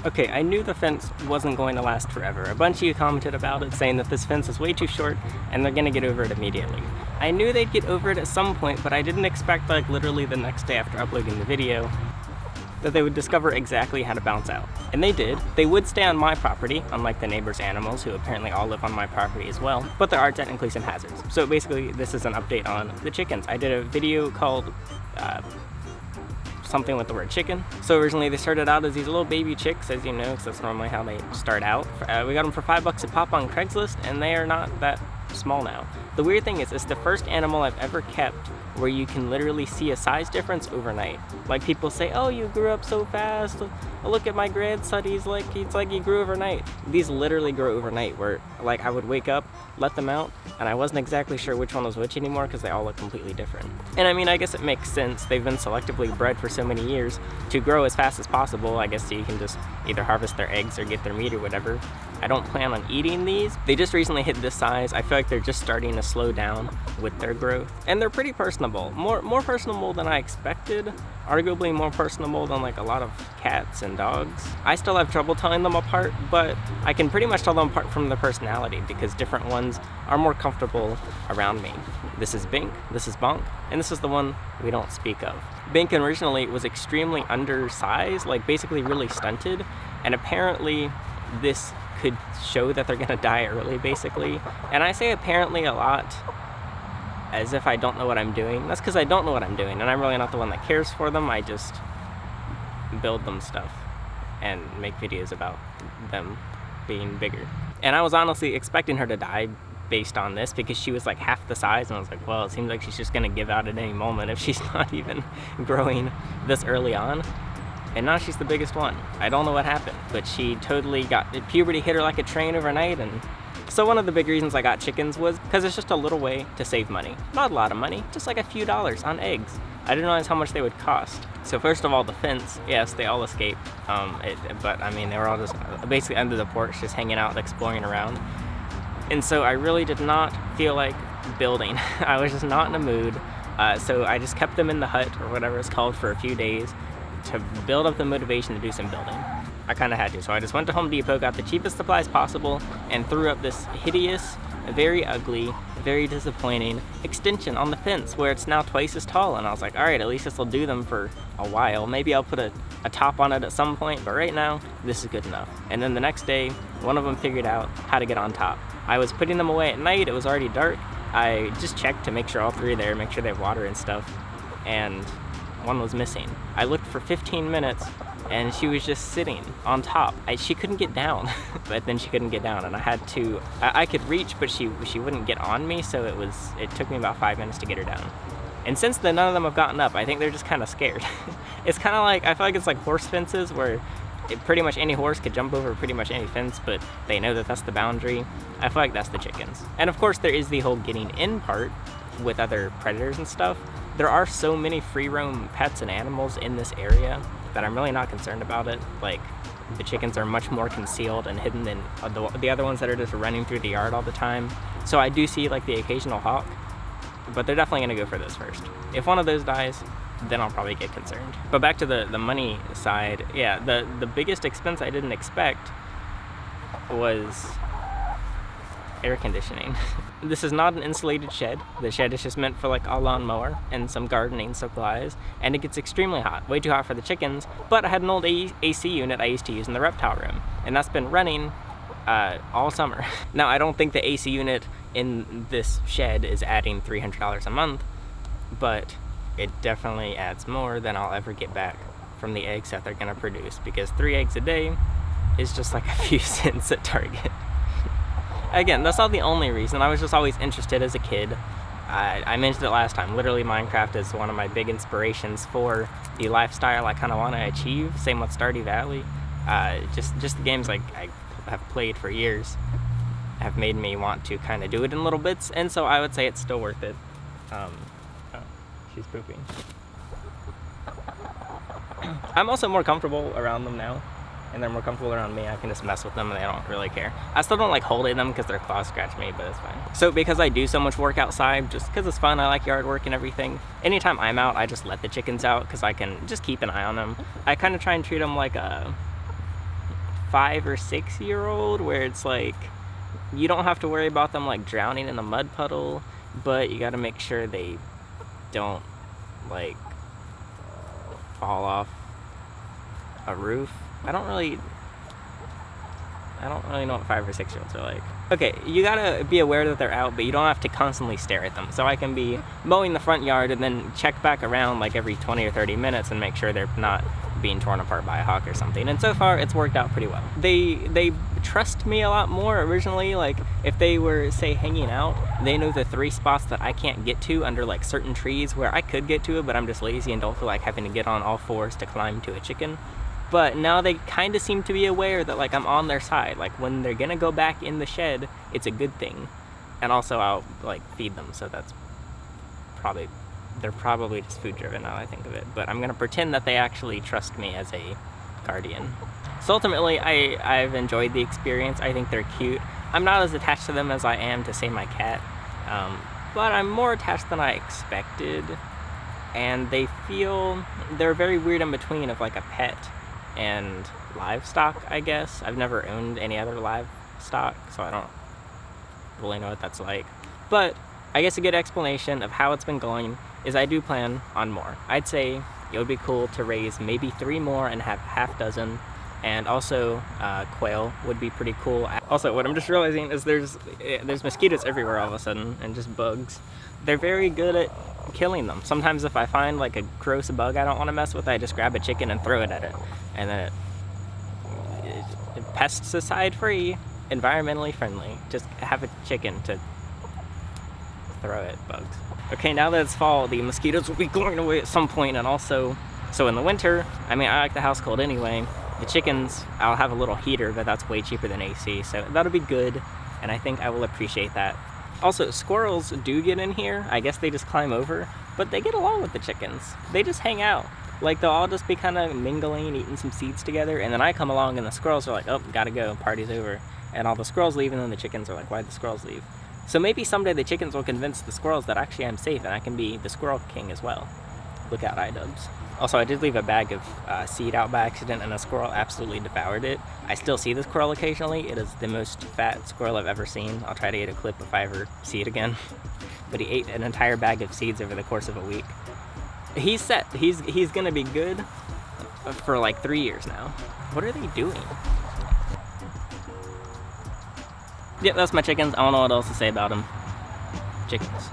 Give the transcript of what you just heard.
Okay, I knew the fence wasn't going to last forever. A bunch of you commented about it, saying that this fence is way too short and they're gonna get over it immediately. I knew they'd get over it at some point, but I didn't expect, like, literally the next day after uploading the video that they would discover exactly how to bounce out. And they did. They would stay on my property, unlike the neighbor's animals, who apparently all live on my property as well, but there are technically some hazards. So basically, this is an update on the chickens. I did a video called something with the word chicken. So originally they started out as these little baby chicks, as you know, because that's normally how they start out. We got them for $5 a pop on Craigslist, and they are not that small now. The weird thing is, it's the first animal I've ever kept where you can literally see a size difference overnight. Like, people say, oh, you grew up so fast, look at my grandson, it's like he grew overnight. These literally grow overnight, where, like, I would wake up, let them out, and I wasn't exactly sure which one was which anymore because they all look completely different. And I mean, I guess it makes sense. They've been selectively bred for so many years to grow as fast as possible. I guess so you can just either harvest their eggs or get their meat or whatever. I don't plan on eating these. They just recently hit this size. I feel like they're just starting to slow down with their growth. And they're pretty personable. More personable than I expected. Arguably more personable than, like, a lot of cats and dogs. I still have trouble telling them apart, but I can pretty much tell them apart from their personality because different ones are more comfortable around me. This is Bink, this is Bonk, and this is the one we don't speak of. Bink originally was extremely undersized, like basically really stunted, and apparently this could show that they're gonna die early, basically. And I say apparently a lot as if I don't know what I'm doing. That's because I don't know what I'm doing, and I'm really not the one that cares for them. I just build them stuff and make videos about them being bigger. And I was honestly expecting her to die based on this because she was like half the size, and I was like, well, it seems like she's just gonna give out at any moment if she's not even growing this early on. And now she's the biggest one. I don't know what happened, but she totally puberty hit her like a train overnight. And so one of the big reasons I got chickens was because it's just a little way to save money. Not a lot of money, just like a few dollars on eggs. I didn't realize how much they would cost. So first of all, the fence, yes, they all escaped. But I mean, they were all just basically under the porch, just hanging out, exploring around. And so I really did not feel like building. I was just not in a mood. So I just kept them in the hut, or whatever it's called, for a few days to build up the motivation to do some building. I kind of had to. So I just went to Home Depot, got the cheapest supplies possible, and threw up this hideous, very ugly, very disappointing extension on the fence where it's now twice as tall. And I was like, all right, at least this will do them for a while. Maybe I'll put a top on it at some point, but right now, this is good enough. And then the next day, one of them figured out how to get on top. I was putting them away at night. It was already dark. I just checked to make sure all three are there, make sure they have water and stuff, and one was missing. I looked for 15 minutes and she was just sitting on top. She couldn't get down, but then she couldn't get down, and I had to, I could reach, but she wouldn't get on me, so it took me about 5 minutes to get her down. And since then, none of them have gotten up. I think they're just kind of scared. It's kind of like, I feel like it's like horse fences where pretty much any horse could jump over pretty much any fence, but they know that that's the boundary. I feel like that's the chickens. And of course, there is the whole getting in part with other predators and stuff. There are so many free roam pets and animals in this area that I'm really not concerned about it. Like, the chickens are much more concealed and hidden than the other ones that are just running through the yard all the time. So I do see like the occasional hawk, but they're definitely gonna go for this first. If one of those dies, then I'll probably get concerned. But back to the money side, yeah, the biggest expense I didn't expect was air conditioning. This is not an insulated shed. The shed is just meant for like a lawnmower and some gardening supplies, and it gets extremely hot, way too hot for the chickens. But I had an old AC unit I used to use in the reptile room, and that's been running all summer. Now, I don't think the AC unit in this shed is adding $300 a month, but it definitely adds more than I'll ever get back from the eggs that they're gonna produce, because 3 eggs a day is just like a few cents at Target. Again, that's not the only reason. I was just always interested as a kid. I mentioned it last time. Literally, Minecraft is one of my big inspirations for the lifestyle I kind of want to achieve. Same with Stardew Valley. Just the games like I have played for years have made me want to kind of do it in little bits, and so I would say it's still worth it. Oh, she's pooping. I'm also more comfortable around them now, and they're more comfortable around me. I can just mess with them and they don't really care. I still don't like holding them because their claws scratch me, but it's fine. So because I do so much work outside, just because it's fun, I like yard work and everything, anytime I'm out, I just let the chickens out because I can just keep an eye on them. I kind of try and treat them like 5 or 6 year old, where it's like you don't have to worry about them like drowning in a mud puddle, but you got to make sure they don't like fall off a roof. I don't really know what 5 or 6 year olds are like. Okay, you gotta be aware that they're out, but you don't have to constantly stare at them. So I can be mowing the front yard and then check back around like every 20 or 30 minutes and make sure they're not being torn apart by a hawk or something. And so far, it's worked out pretty well. They trust me a lot more originally. Like, if they were, say, hanging out, they know the 3 spots that I can't get to under like certain trees where I could get to it, but I'm just lazy and don't feel like having to get on all 4s to climb to a chicken. But now they kind of seem to be aware that like I'm on their side. Like when they're gonna go back in the shed, it's a good thing. And also I'll like feed them, so that's they're probably just food driven now I think of it. But I'm gonna pretend that they actually trust me as a guardian. So ultimately I've enjoyed the experience. I think they're cute. I'm not as attached to them as I am to say my cat, but I'm more attached than I expected. And they're very weird in between of like a pet and livestock, I guess. I've never owned any other livestock, so I don't really know what that's like. But I guess a good explanation of how it's been going is I do plan on more. I'd say it would be cool to raise maybe 3 more and have half dozen, and also quail would be pretty cool. Also, what I'm just realizing is there's mosquitoes everywhere all of a sudden, and just bugs. They're very good at killing them. Sometimes if I find like a gross bug I don't want to mess with, I just grab a chicken and throw it at it, and then pesticide free, environmentally friendly. Just have a chicken to throw at bugs. Okay, now that it's fall, the mosquitoes will be going away at some point, and also, so in the winter, I mean, I like the house cold anyway. The chickens, I'll have a little heater, but that's way cheaper than AC, so that'll be good, and I think I will appreciate that. Also, squirrels do get in here. I guess they just climb over, but they get along with the chickens. They just hang out. Like, they'll all just be kind of mingling, eating some seeds together, and then I come along and the squirrels are like, oh, gotta go, party's over. And all the squirrels leave, and then the chickens are like, why'd the squirrels leave? So maybe someday the chickens will convince the squirrels that actually I'm safe and I can be the squirrel king as well. Look out, iDubbbz. Also, I did leave a bag of seed out by accident, and a squirrel absolutely devoured it. I still see the squirrel occasionally. It is the most fat squirrel I've ever seen. I'll try to get a clip if I ever see it again. But he ate an entire bag of seeds over the course of a week. He's set. He's gonna be good for like 3 years now. What are they doing? Yep, that's my chickens. I don't know what else to say about them. Chickens.